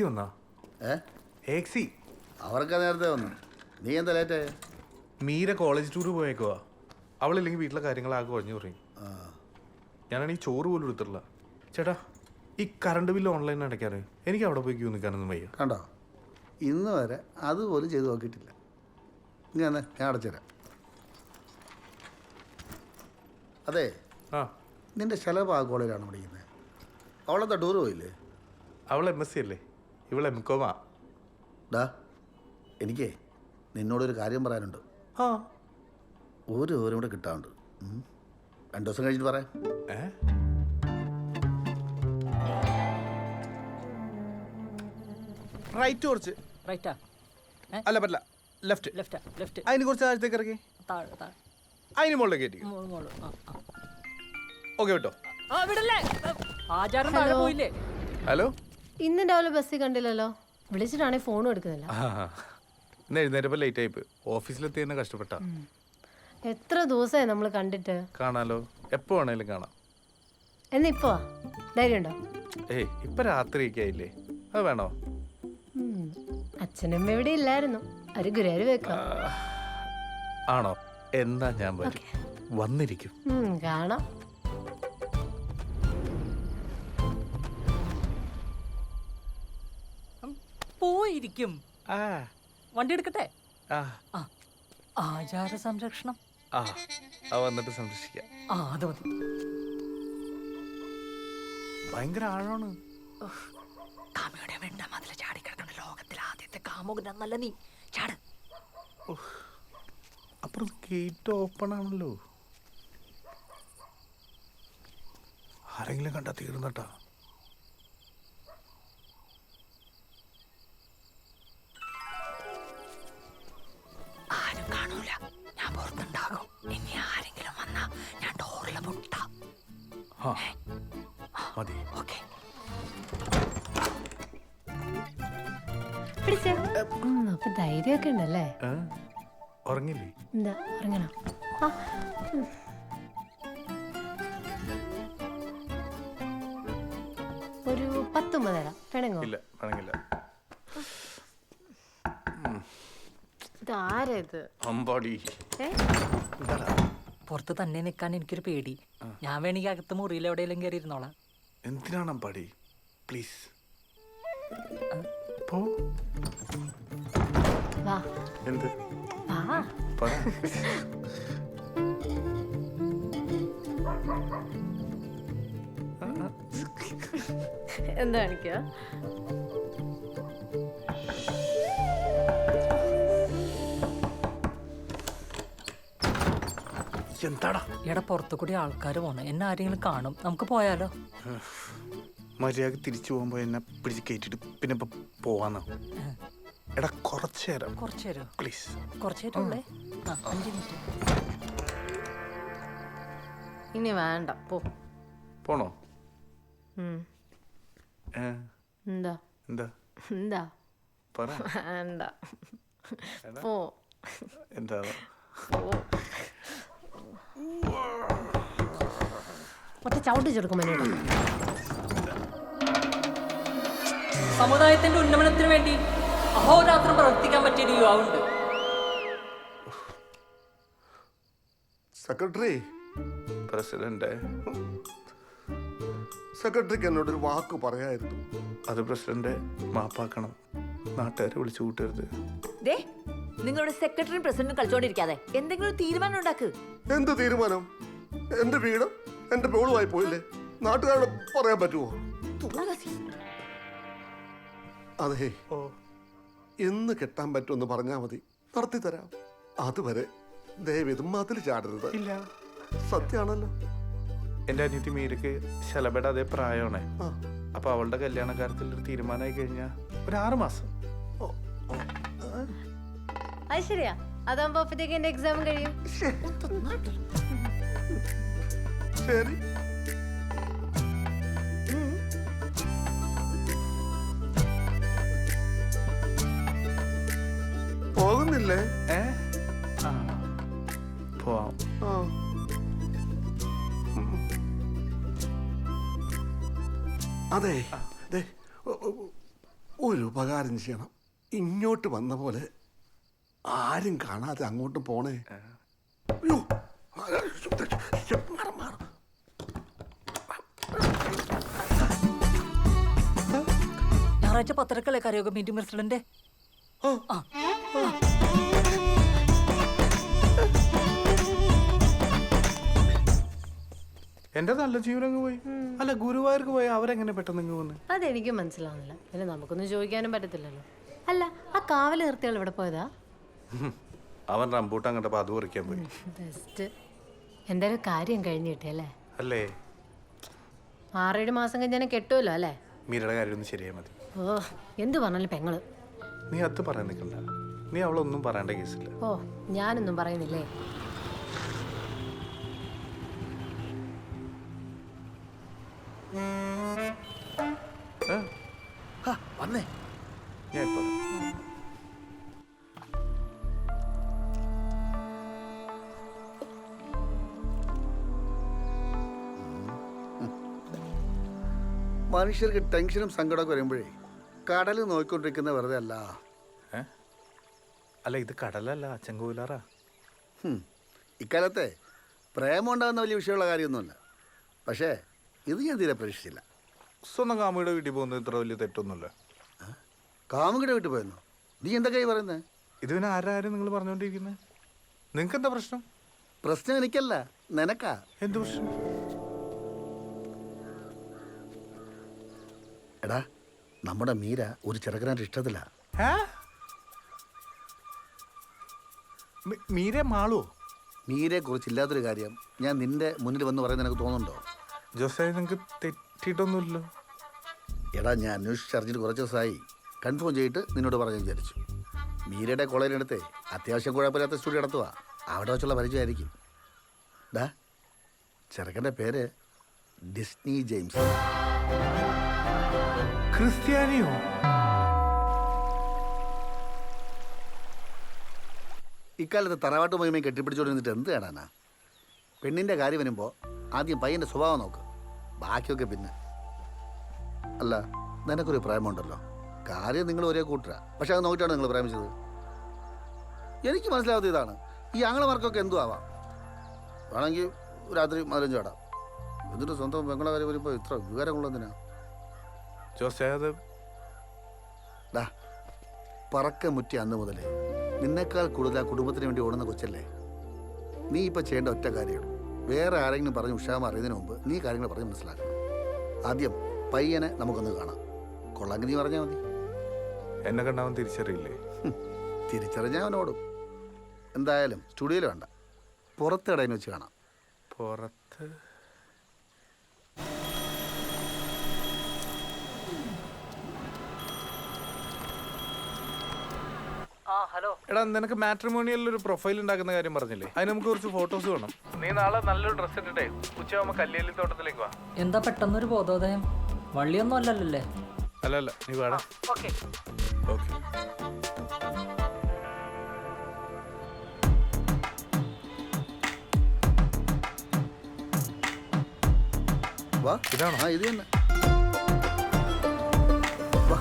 ഏക്സി വന്നാ? ഏക്സി അവർക്ക് നേരത്തെ വന്നു. നീ എന്താ ലേറ്റ്? മീര കോളേജ് ടൂർ പോയേക്കുവാ. അവളില്ലെങ്കിൽ വീട്ടിലെ കാര്യങ്ങളാകെ കുഴഞ്ഞു പറയും. ഞാനാണെങ്കിൽ ചോറ് പോലും എടുത്തിട്ടില്ല. ചേട്ടാ, ഈ കറണ്ട് ബില്ല് ഓൺലൈൻ അടയ്ക്കാറ് എനിക്ക് അവിടെ പോയി ക്യൂ നിൽക്കാനൊന്നും വയ്യ. കണ്ടോ, ഇന്ന് വരെ അതുപോലും ചെയ്ത് നോക്കിയിട്ടില്ല. ഇനി ഞാൻ അടച്ചുതരാം. അതെ, നിന്റെ ശലഭ ആ കോളേജിലാണ് പഠിക്കുന്നത്. അവളെന്താ ടൂർ പോയില്ലേ? അവൾ MSc അല്ലേ, ഇവൾ MCOM. ഡാ, എനിക്കേ നിന്നോടൊരു കാര്യം പറയാനുണ്ട്. ഒരു ഓരും കൂടെ കിട്ടാറുണ്ട്. 2 ദിവസം കഴിഞ്ഞിട്ട് പറയാം. റൈറ്റ് കുറച്ച്. റൈറ്റാ? അല്ല, പറ്റില്ല. ലെഫ്റ്റ്. ലെഫ്റ്റ്. അതിന് കുറച്ച് താഴത്തേക്ക് ഇറക്കി. അതിന് മുകളിലേക്ക് കയറ്റി. ഓക്കെ കേട്ടോ. ആചാരം താഴെ പോയില്ലേ? ഹലോ, ഇന്ന് രാവിലെ ബസ്സിൽ കണ്ടില്ലല്ലോ. വിളിച്ചിട്ടാണെങ്കിൽ ഫോണും എടുക്കുന്നില്ല. ഇന്ന് എഴുന്നേറ്റപ്പോൾ ലേറ്റ് ആയിപ്പോയി. ഓഫീസിലെത്തി തന്നെ കഷ്ടപ്പെട്ടാ. എത്ര ദിവസമായി നമ്മൾ കണ്ടിട്ട്? കാണാലോ, എപ്പോ വേണേലും കാണാം. എന്നിപ്പോ ധൈര്യമുണ്ടോ? ഇപ്പൊ രാത്രിയൊക്കെ ആയില്ലേ, അത് വേണോ? അച്ഛനമ്മ ഇവിടെ ഇല്ലായിരുന്നു. ഒരു ഗുരുവായൂർ വെക്കാം. ആണോ? എന്നാ ഞാൻ വരും. വന്നിരിക്കും. കാണാം. പോയിരിക്കും. വണ്ടി എടുക്കട്ടെ? ആചാര സംരക്ഷണം വന്നിട്ട് സംരക്ഷിക്കാം. അത് മതി. ഭയങ്കര ആഴമാണ്. കാമയുടെ വെണ്ട മതിൽ ചാടിക്കിടക്കുന്ന ലോകത്തിലെ ആദ്യത്തെ കാമുകനല്ല നീ. ചാട്. അപ്പുറം ഗേറ്റ് ഓപ്പൺ ആണല്ലോ. ആരെങ്കിലും കണ്ടാ തീർന്നട്ടാ. ആരും കാണൂല, ഞാൻ പുറത്തുണ്ടാകും. ഇനി ആരെങ്കിലും വന്നാ ഞാൻ ഡോറിലെ മുട്ട. മതി. ഓക്കെ. അപ്പൊ ധൈര്യമൊക്കെ ഉണ്ടല്ലേ? ഉറങ്ങില്ലേ? എന്താ ഉറങ്ങണോ? ഒരു 10 തരാം. പിണങ്ങോ? ഇല്ല, പിണങ്ങില്ല. ഇതാരത്? അമ്പാടി. പുറത്ത് തന്നെ നിൽക്കാൻ എനിക്കൊരു പേടി. ഞാൻ വേണമെങ്കിൽ അകത്ത് മുറിയിൽ എവിടെയെങ്കിലും കയറി ഇരുന്നോളാം. എന്തിനാണ് അമ്പാടി? പ്ലീസ് പോ. വാ. എന്ത്? വാ. എന്താ കാണിക്കുക? എന്താടാ? എടാ, പുറത്തു കൂടി ആൾക്കാർ പോണു. എന്നെ ആരെങ്കിലും കാണും. നമുക്ക് പോയാലോ? മര്യാദ തിരിച്ചു പോകുമ്പോ എന്നെ പിടിച്ച് കയറ്റിട്ട് പിന്നെ പോവാന്നോ? എടാ, കുറച്ചു നേരം പ്ലീസ്. കുറച്ചു നേരമുള്ളേ. 5 മിനിറ്റ്. ഇനി വേണ്ട, പോ. പോണോ? എന്താ എന്താ എന്താ പറ. വേണ്ട, പോ. എന്താ? ഒറ്റ ചവിട്ടി ചെറുക്കും. സമുദായത്തിന്റെ ഉന്നമനത്തിന് വേണ്ടി അഹോരാത്രം പ്രവർത്തിക്കാൻ പറ്റിയ യുവാവുണ്ട്. സെക്രട്ടറി, പ്രസിഡന്റ്, സെക്രട്ടറിക്ക് എന്നോടൊരു വാക്ക് പറയായിരുന്നു. അത് പ്രസിഡന്റ് മാപ്പാക്കണം. നാട്ടുകാരെ വിളിച്ചു കൂട്ടരുത്. നിങ്ങളുടെ സെക്രട്ടറിയും പ്രസിഡന്റും കളിച്ചോണ്ടിരിക്കാതെ എന്തെങ്കിലും തീരുമാനം ഉണ്ടാക്ക്. എന്ത് തീരുമാനം? എന്റെ വീട് എന്റെ പേളുമായി പോയില്ലേ? നാട്ടുകാരോട് പറയാൻ പറ്റുമോ? അതെ, എന്ന് കെട്ടാൻ പറ്റുമെന്ന് പറഞ്ഞാൽ മതി, നടത്തി തരാം. അതുവരെ ദയവേത് മതിൽ ചാടരുത്. ഇല്ല, സത്യാണല്ലോ. എന്റെ അനിയത്തി മീരക്ക് ശലഭയുടെ അതേ പ്രായമാണ്. അപ്പൊ അവളുടെ കല്യാണ കാര്യത്തിൽ ഒരു തീരുമാനമായി കഴിഞ്ഞാൽ ഒരു 6 മാസം. അത് ശരിയാ. അതാകുമ്പോ അപ്പത്തേക്ക് എന്റെ എക്സാം കഴിയും. ശരി. പോകുന്നില്ലേ? പോവാം. അതെ, ഒരു ഉപകാരം ചെയ്യണം. ഇങ്ങോട്ട് വന്ന പോലെ ആരും കാണാതെ അങ്ങോട്ട് പോണേ. അയ്യോ, മാറ്, മാറ്. ഞായറാഴ്ച പത്തരക്കല്ലേ കരയോഗ മീറ്റിംഗ് പ്രസിഡന്റ്? എന്റെ നല്ല ജീവനങ്ങ് പോയി. അല്ല, ഗുരുവായൂർക്ക് പോയി അവരെങ്ങനെ പെട്ടെന്ന് ഇങ്ങ് വന്ന്? അതെനിക്കും മനസ്സിലാവുന്നില്ല. പിന്നെ നമുക്കൊന്നും ചോദിക്കാനും പറ്റത്തില്ലല്ലോ. അല്ല, ആ കാവല് നിർത്തിയാൾ ഇവിടെ പോയതാ? അവൻ റംബൂട്ടാൻ കണ്ടപ്പോ അത് പറിക്കാൻ പോയി. ബെസ്റ്റ്. എന്തായാലും കാര്യം കഴിഞ്ഞ് കിട്ടിയല്ലേ? അല്ലേ? 6-7 മാസം കഴിഞ്ഞാൽ കെട്ടുമല്ലോ അല്ലേ? മീരയുടെ കാര്യം ഒന്ന് ശരിയായി മതി. ഓ, എന്ത് പറഞ്ഞാലും പെങ്ങള്. നീ അത് പറയാൻ നിൽക്കണ്ട. നീ അവളൊന്നും പറയേണ്ട കേസില്ല. ഓ, ഞാനൊന്നും പറയുന്നില്ലേ. വന്നേ. ഞാൻ ഇപ്പൊ മനുഷ്യർക്ക് ടെൻഷനും സങ്കടമൊക്കെ വരുമ്പോഴേ കടൽ നോക്കിക്കൊണ്ടിരിക്കുന്ന വെറുതെ അല്ല. അല്ല, ഇത് കടലല്ല, ചെങ്കോലാറാ. ഇക്കാലത്തെ പ്രേമം ഉണ്ടാകുന്ന വലിയ വിഷയമുള്ള കാര്യമൊന്നുമല്ല. പക്ഷേ ഇത് ഞാൻ തീരെ പ്രതീക്ഷിച്ചില്ല. സ്വന്തം കാമുകിയുടെ വീട്ടിൽ പോകുന്നത് ഇത്ര വലിയ തെറ്റൊന്നുമില്ല. കാമുകിയുടെ വീട്ടിൽ പോയെന്നോ? നീ എന്തൊക്കെയായി പറയുന്നത്? ഇത് പിന്നെ ആരാരും നിങ്ങൾ പറഞ്ഞുകൊണ്ടിരിക്കുന്നത്? നിങ്ങൾക്ക് എന്താ പ്രശ്നം? പ്രശ്നം എനിക്കല്ല, നിനക്കാ. എന്ത് പ്രശ്നം? എടാ, നമ്മുടെ മീര ഒരു ചെറുക്കനായിട്ട് ഇഷ്ടത്തില്ല. മീരെ മാളോ? മീരയെ കുറിച്ചില്ലാത്തൊരു കാര്യം ഞാൻ നിന്റെ മുന്നിൽ വന്ന് പറയുന്നത് നിനക്ക് തോന്നുന്നുണ്ടോ? ജോസേ, നിങ്ങൾക്ക് തെറ്റിയിട്ടൊന്നുമില്ലല്ലോ. എടാ, ഞാൻ അന്വേഷിച്ചറിഞ്ഞിട്ട് കുറച്ച് ദിവസമായി. കൺഫേം ചെയ്തിട്ട് നിന്നോട് പറഞ്ഞു വിചാരിച്ചു. മീരയുടെ കോളേജിനടുത്ത് അത്യാവശ്യം കുഴപ്പമില്ലാത്ത സ്റ്റുഡിയോ നടത്തുക. അവിടെ വെച്ചുള്ള പരിചയമായിരിക്കും. ഡാ, ചെറുക്കൻ്റെ പേര് ഡിസ്നി ജെയിംസ്. ക്രിസ്ത്യാനിയോ? ഇക്കാലത്ത് തറവാട്ട് മഹിമയും കെട്ടിപ്പിടിച്ചോണ്ട് നിന്നിട്ട് എന്ത് കാണാനാ? പെണ്ണിൻ്റെ കാര്യം വരുമ്പോൾ ആദ്യം പയ്യൻ്റെ സ്വഭാവം നോക്ക്, ബാക്കിയൊക്കെ പിന്നെ. അല്ല, നിനക്കൊരു പ്രേമമുണ്ടല്ലോ. കാര്യം നിങ്ങൾ ഒരേ കൂട്ടരാ, പക്ഷെ അത് നോക്കിയിട്ടാണ് നിങ്ങൾ പ്രേമിച്ചത്. എനിക്ക് മനസ്സിലാവാത്ത ഇതാണ്. ഈ ആങ്ങളമാർക്കൊക്കെ എന്തു ആവാം. വേണമെങ്കിൽ രാത്രി മധുരം ചാടാം. എന്നിട്ട് സ്വന്തം പെങ്ങളെ കാര്യം വരുമ്പോൾ ഇത്ര വിവരമുള്ളതിനാ? ജോസേ, അത് ഡാ, പറക്ക മുറ്റി അന്ന് മുതലേ നിന്നേക്കാൾ കൂടുതൽ ആ കുടുംബത്തിന് വേണ്ടി ഓടുന്ന കൊച്ചല്ലേ. നീ ഇപ്പം ചെയ്യേണ്ട ഒറ്റ കാര്യമുള്ളൂ. വേറെ ആരെങ്കിലും പറഞ്ഞ് ഉഷാമ അറിയുന്നതിന് മുമ്പ് നീ കാര്യങ്ങൾ പറഞ്ഞ് മനസ്സിലാക്കണം. ആദ്യം പയ്യനെ നമുക്കൊന്ന് കാണാം. കൊള്ളാങ്കി നീ പറഞ്ഞാൽ മതി. എന്നെ കണ്ടാവൻ തിരിച്ചറിയില്ലേ? തിരിച്ചറിഞ്ഞാൽ അവനോടും. എന്തായാലും സ്റ്റുഡിയോയിൽ വേണ്ട, പുറത്ത് ഇടയിൽ വെച്ച് കാണാം. പുറത്ത്? എടാ, നിനക്ക് മാട്രിമോണിയലിൽ ഒരു പ്രൊഫൈൽ ഉണ്ടാക്കുന്ന കാര്യം പറഞ്ഞില്ലേ? അതിന് നമുക്ക് കുറച്ച് ഫോട്ടോസ് വേണം. നീ നാളെ നല്ലൊരു ഡ്രസ് ഇട്ടിട്ടേ ഉച്ചയാകുമ്പോ കല്ലേലി തോട്ടത്തിലേക്ക് വാ. എന്താ പെട്ടെന്നൊരു ബോധോദയം? വള്ളിയൊന്നും അല്ലല്ലേ? അല്ല, നീ വേടാ. ഓക്കെ. വാ. ഇതാണോ? ആ, ഇത് തന്നെ. വാ.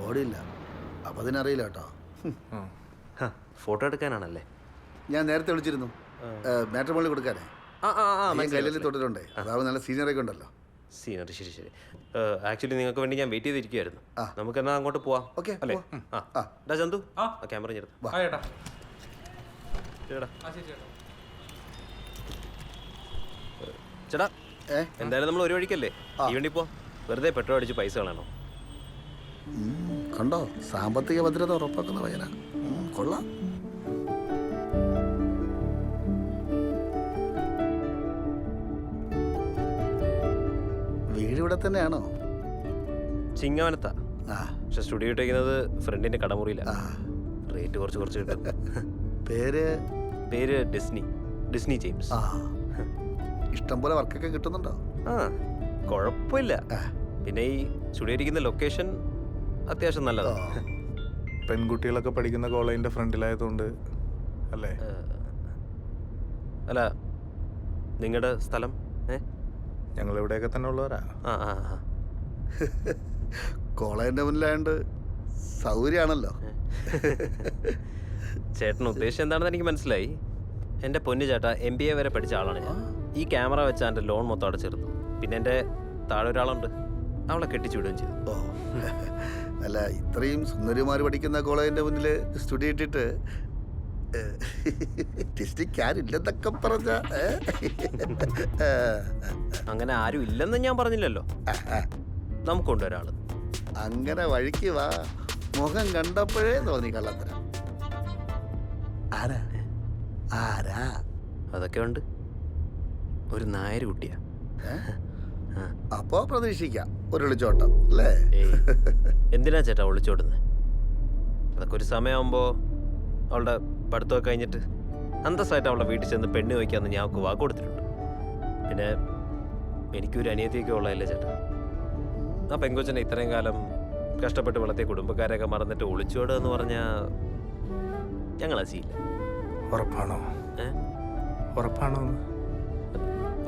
ഓടിയില്ല, അപ്പം അതിനറിയില്ല കേട്ടോ. ഫോട്ടോ എടുക്കാനാണല്ലേ? ഞാൻ നേരത്തെ വിളിച്ചിരുന്നു, മാട്രിമോണി കൊടുക്കാനേ. കല്ലിൽ തൊട്ടിട്ടുണ്ടേ. അതാവുമ്പോൾ നല്ല സീനിയറൊക്കെ ഉണ്ടല്ലോ. സീനറി, ശരി. ആക്ച്വലി നിങ്ങൾക്ക് വേണ്ടി ഞാൻ വെയിറ്റ് ചെയ്തിരിക്കുവായിരുന്നു. നമുക്ക് എന്നാ അങ്ങോട്ട് പോവാം. ഓക്കെ, അല്ലേ? ഡാ ചന്തു, ക്യാമറ ചേർത്ത് ചേട്ടാ. എന്തായാലും നമ്മൾ ഒരു വഴിക്കല്ലേ, ഈ വണ്ടി പോ. വെറുതെ പെട്രോൾ അടിച്ച് പൈസ കളയണോ? കണ്ടോ, സാമ്പത്തിക ഭദ്രത ഉറപ്പാക്കുന്ന പയ്യനാ. കൊള്ളാം. വീട് ഇവിടെ തന്നെയാണോ? ചിങ്ങവനത്താ. പക്ഷെ സ്റ്റുഡിയോ ഇട്ടേക്കുന്നത് ഫ്രണ്ടിന്റെ കടമുറിയില്ല. റേറ്റ് കുറച്ച് കിട്ടും. പേര് ഡിസ്നി ജെയിംസ്. ഇഷ്ടം പോലെ വർക്കൊക്കെ കിട്ടുന്നുണ്ടോ? കുഴപ്പമില്ല. പിന്നെ ഈ സ്റ്റുഡിയോ ഇരിക്കുന്ന ലൊക്കേഷൻ അത്യാവശ്യം നല്ലതാണ്. പെൺകുട്ടികളൊക്കെ പഠിക്കുന്ന കോളേജിന്റെ ഫ്രണ്ടിലായതുകൊണ്ട് അല്ലേ? അല്ല, നിങ്ങളുടെ സ്ഥലം? ഞങ്ങൾ ഇവിടെയൊക്കെ തന്നെ ഉള്ളവരാ. ആ ആ ആ. കോളേജിന്റെ മുന്നിലായോണ്ട് സൗകര്യമാണല്ലോ. ചേട്ടൻ ഉദ്ദേശം എന്താണെന്ന് എനിക്ക് മനസ്സിലായി. എൻ്റെ പൊന്നു ചേട്ടാ, MBA വരെ പഠിച്ച ആളാണ് ഞാൻ. ഈ ക്യാമറ വെച്ചാൽ എൻ്റെ ലോൺ മൊത്തം അടച്ചെടുത്തു. പിന്നെ എൻ്റെ താഴെ ഒരാളുണ്ട്, അവളെ കെട്ടിച്ചു വിടുകയും ചെയ്തു. ഓ അല്ല, ഇത്രയും സുന്ദരിമാർ പഠിക്കുന്ന കോളേജിന്റെ മുന്നിൽ സ്റ്റുഡിയോ ഇട്ടിട്ട് ടിസ്റ്റിക്കാരില്ലെന്നൊക്കെ പറഞ്ഞ അങ്ങനെ ആരും ഇല്ലെന്ന് ഞാൻ പറഞ്ഞില്ലല്ലോ. നമുക്കുണ്ട് ഒരാൾ. അങ്ങനെ വഴിക്ക് വാ. മുഖം കണ്ടപ്പോഴേ തോന്നി കള്ളത്തരം. ആരാ ആരാ? അതൊക്കെ ഉണ്ട്. ഒരു നായർ കുട്ടിയാ. അപ്പോ പ്രതീക്ഷിക്കാം ഒരു ഒളിച്ചോട്ടം അല്ലേ? ഏയ്, എന്തിനാ ചേട്ടാ ഒളിച്ചോടുന്നത്? അതൊക്കെ ഒരു സമയമാകുമ്പോൾ അവളുടെ പഠിത്തമൊക്കെ കഴിഞ്ഞിട്ട് അന്തസ്സായിട്ട് അവളുടെ വീട്ടിൽ ചെന്ന് പെണ്ണ് വയ്ക്കാമെന്ന് ഞാൻ അവൾക്ക് വാക്ക് കൊടുത്തിട്ടുണ്ട്. പിന്നെ എനിക്കൊരു അനിയത്തിയൊക്കെ ഉള്ളതല്ലേ ചേട്ടാ. ആ പെങ്കൊച്ചനെ ഇത്രയും കാലം കഷ്ടപ്പെട്ട് വളർത്തിയ കുടുംബക്കാരെയൊക്കെ മറന്നിട്ട് ഒളിച്ചോടുക എന്ന് പറഞ്ഞാൽ ഞങ്ങൾ അസിയില്ല. ഉറപ്പാണോ? ഉറപ്പാണോ?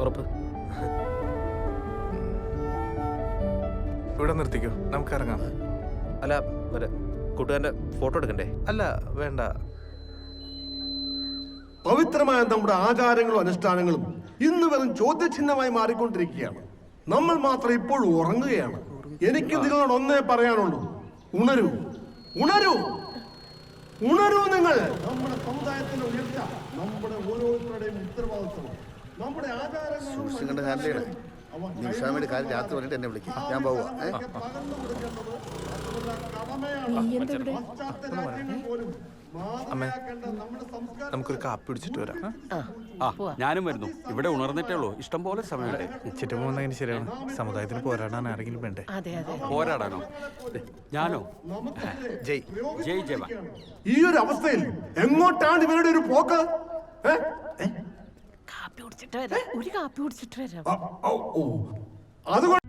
ഉറപ്പ്. ഇവിടെ നിർത്തിക്കോ, നമുക്ക് ഇറങ്ങാം. അല്ല, മറ്റേ കൂട്ടുകാരൻ്റെ ഫോട്ടോ എടുക്കണ്ടേ? അല്ല വേണ്ട. പവിത്രമായ നമ്മുടെ ആചാരങ്ങളും അനുഷ്ഠാനങ്ങളും ഇന്ന് വെറും ചോദ്യചിഹ്നമായി മാറിക്കൊണ്ടിരിക്കുകയാണ്. നമ്മൾ മാത്രം ഇപ്പോൾ ഉറങ്ങുകയാണ്. എനിക്ക് നിങ്ങളോട് ഒന്നേ പറയാനുള്ളൂ, ഉണരൂ, ഉണരൂ, ഉണരൂ. നിങ്ങൾ നമ്മുടെ സമുദായത്തിന്റെ ഉയർച്ച നമ്മുടെ ഓരോരുത്തരുടെയും ഉത്തരവാദിത്വമാണ്. നമ്മുടെ സൂക്ഷിച്ചും കണ്ട് ഹാൻഡിൽ ചെയ്യണേ. നിഷാമയുടെ കാര്യം രാത്രി പറഞ്ഞിട്ട് എന്നെ വിളിക്കും, ഞാൻ പോവാ. അമ്മേ, നമുക്കൊരു കാപ്പി പിടിച്ചിട്ട് വരാം. ഞാനും വരുന്നു. ഇവിടെ ഉണർന്നിട്ടേ ഉള്ളൂ, ഇഷ്ടം പോലെ സമയമുണ്ട്. ചുറ്റും പോകുന്നതിന് ശരിയാണ്. സമുദായത്തിന് പോരാടാൻ ആരെങ്കിലും വേണ്ടേ? അതെ അതെ. പോരാടാനോ? ഞാനോ? ജയ് ജയ് ജവ. ഈ ഒരു അവസ്ഥയിൽ എങ്ങോട്ടാണ് ഇവരുടെ ഒരു പോക്ക്? കാപ്പി കുടിച്ചിട്ട് വരാം. ഒരു കാപ്പി കുടിച്ചിട്ട് വരാം. അതുകൊണ്ട്